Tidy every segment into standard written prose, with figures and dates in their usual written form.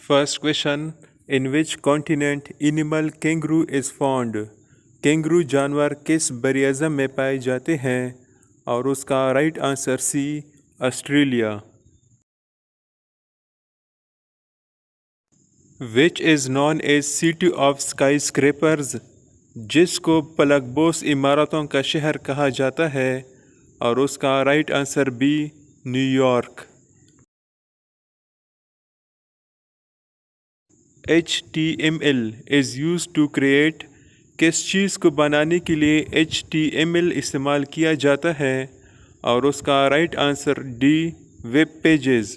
First question, in which continent animal kangaroo is found? Kangaroo جانور کس بر اعظم میں پائے جاتے ہیں؟ اور اس کا right answer C, Australia. Which is known as city of skyscrapers, جس کو پلک بوس عمارتوں کا شہر کہا جاتا ہے، اور اس کا right answer B, New York. HTML is used to create، کس چیز کو بنانے کے لیے HTML استعمال کیا جاتا ہے، اور اس کا right answer D, web pages.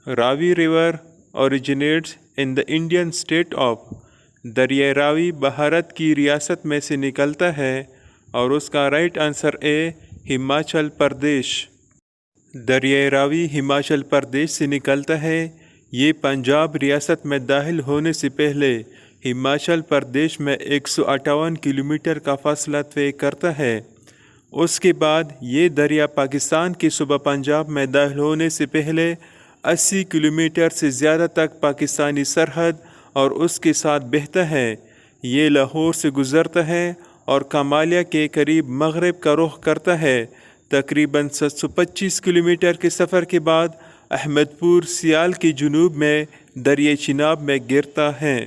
Ravi river originates in the Indian state of, دریائے راوی بھارت کی ریاست میں سے نکلتا ہے، اور اس کا رائٹ آنسر اے، ہماچل پردیش۔ دریائے راوی ہماچل پردیش سے نکلتا ہے۔ یہ پنجاب ریاست میں داخل ہونے سے پہلے ہماچل پردیش میں 158 کلومیٹر کا فاصلہ طے کرتا ہے۔ اس کے بعد یہ دریا پاکستان کے صوبہ پنجاب میں داخل ہونے سے پہلے 80 کلومیٹر سے زیادہ تک پاکستانی سرحد اور اس کے ساتھ بہتا ہے۔ یہ لاہور سے گزرتا ہے اور کمالیہ کے قریب مغرب کا رخ کرتا ہے۔ تقریباً 725 کلومیٹر کے سفر کے بعد احمد پور سیال کے جنوب میں دریائے چناب میں گرتا ہے۔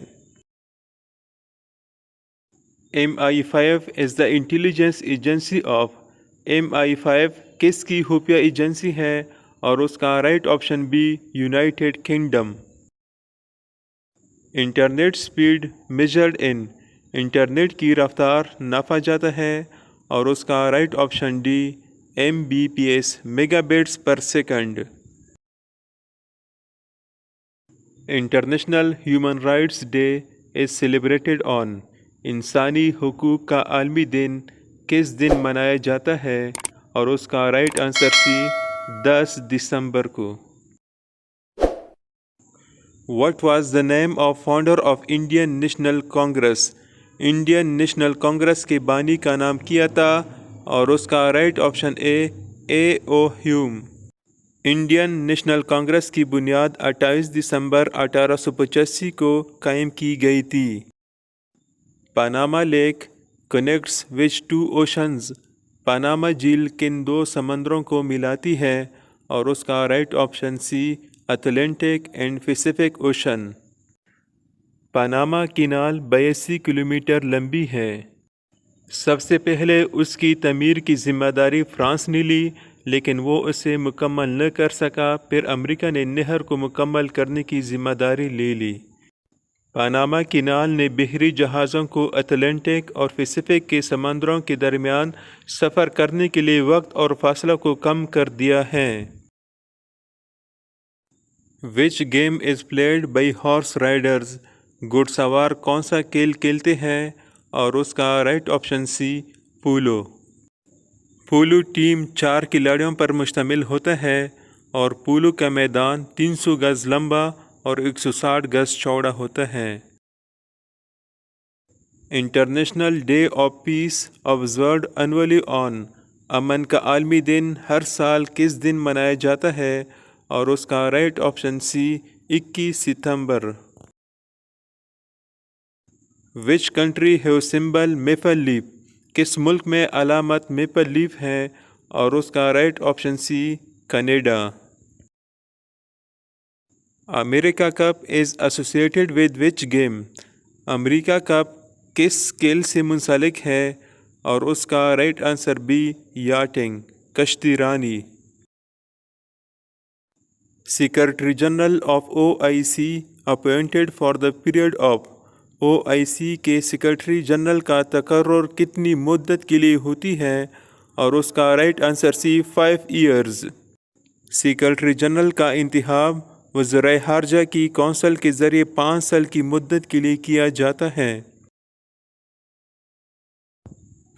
MI5 is the intelligence agency of، MI5 کس کی خفیہ ایجنسی ہے، اور اس کا right option B, United Kingdom. Internet speed measured in, internet کی رفتار ناپا جاتا ہے، اور اس کا right option D, Mbps mega bits per second. International human rights day is celebrated on, انسانی حقوق کا عالمی دن کس دن منایا جاتا ہے، اور اس کا رائٹ آنسر سی، 10 دسمبر کو۔ What was the name of founder of Indian national Congress, Indian national Congress کے بانی کا نام کیا تھا، اور اس کا رائٹ آپشن اے او ہیوم۔ انڈین نیشنل کانگریس کی بنیاد 28 دسمبر 1885 کو قائم کی گئی تھی۔ Panama lake connects which two oceans, Panama جھیل کن دو سمندروں کو ملاتی ہے، اور اس کا right option C, Atlantic and Pacific ocean. Panama canal 82 kilometre لمبی ہے۔ سب سے پہلے اس کی تعمیر کی ذمہ داری فرانس نے لی، لیکن وہ اسے مکمل نہ کر سکا۔ پھر امریکہ نے نہر کو مکمل کرنے کی ذمہ داری لے لی۔ پاناما کینال نے بحری جہازوں کو اٹلانٹک اور پیسیفک کے سمندروں کے درمیان سفر کرنے کے لیے وقت اور فاصلہ کو کم کر دیا ہے۔ Which game is played by horse riders, گھڑ سوار کون سا کھیل کھیلتے ہیں، اور اس کا right option C, polo. Polo team 4 کھلاڑیوں پر مشتمل ہوتا ہے، اور پولو کا میدان 300 گز لمبا اور 160 گز چوڑا ہوتا ہے۔ International day of peace observed annually on, امن کا عالمی دن ہر سال کس دن منایا جاتا ہے، اور اس کا رائٹ آپشن سی، 21 ستمبر۔ Which country have symbol maple leaf, کس ملک میں علامت میپل لیف ہے، اور اس کا right option C, Canada. America cup is associated with which game, America cup کس کھیل سے منسلک ہے، اور اس کا رائٹ آنسر بی، یاٹنگ، کشتی رانی۔ Secretary general of OIC appointed for the period of, OIC کے سیکرٹری جنرل کا تقرر کتنی مدت کے لیے ہوتی ہے، اور اس کا right answer C, 5 years. Secretary general کا انتخاب وزرائے خارجہ کی کونسل کے ذریعے 5 سال کی مدت کے لیے کیا جاتا ہے۔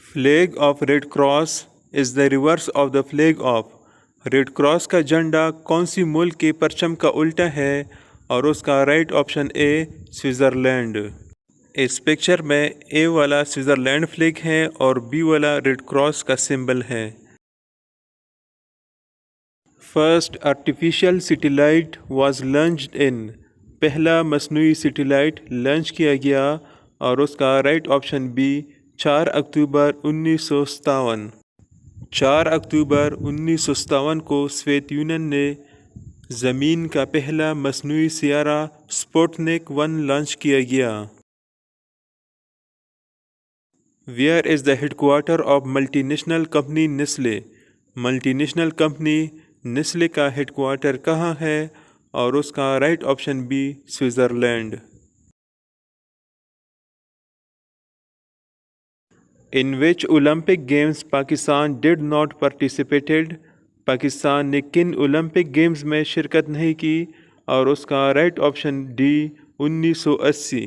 Flag of red cross is the reverse of the flag of, red cross کا جھنڈا کون سی ملک کے پرچم کا الٹا ہے، اور اس کا رائٹ آپشن اے، سوئٹزرلینڈ۔ اس پکچر میں اے والا سوئٹزرلینڈ فلیگ ہے اور بی والا ریڈ کراس کا سمبل ہے۔ First artificial satellite was launched in. پہلا مصنوعی سیٹلائٹ لانچ کیا گیا اور اس کا رائٹ آپشن بی 4 اکتوبر 1957. 4 اکتوبر 1957 کو سوویت یونین نے زمین کا پہلا مصنوعی سیارہ سپوٹنک 1 لانچ کیا گیا. Where is the headquarter of multinational company Nestle. Multinational company Nestle کا ہیڈ کوارٹر کہاں ہے اور اس کا right option B Switzerland. In which Olympic games Pakistan did not participated. Pakistan نے کن اولمپک گیمز میں شرکت نہیں کی اور اس کا رائٹ آپشن ڈی 1980.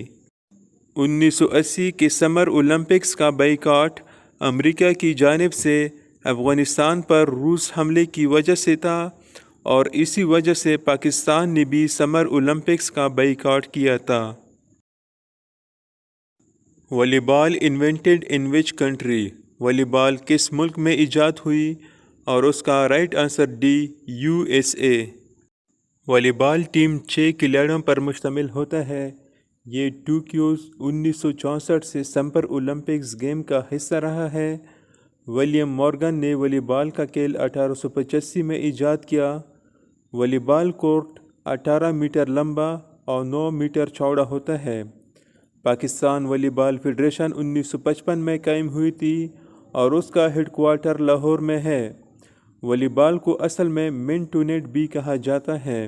1980 کے سمر اولمپکس کا بائیکاٹ امریکہ کی جانب سے افغانستان پر روس حملے کی وجہ سے تھا اور اسی وجہ سے پاکستان نے بھی سمر اولمپکس کا بائیکاٹ کیا تھا. والی بال انوینٹڈ ان وچ کنٹری. والی بال کس ملک میں ایجاد ہوئی اور اس کا رائٹ آنسر ڈی USA. والی بال ٹیم 6 کھلاڑیوں پر مشتمل ہوتا ہے. یہ ٹوکیو 1964 سے سمر اولمپکس گیم کا حصہ رہا ہے. ولیم مورگن نے والی بال کا کھیل 1885 میں ایجاد کیا. والی بال کورٹ 18 میٹر لمبا اور 9 میٹر چوڑا ہوتا ہے. پاکستان والی بال فیڈریشن 1955 میں قائم ہوئی تھی اور اس کا ہیڈ کوارٹر لاہور میں ہے. والی بال کو اصل میں منٹو نیٹ بھی کہا جاتا ہے.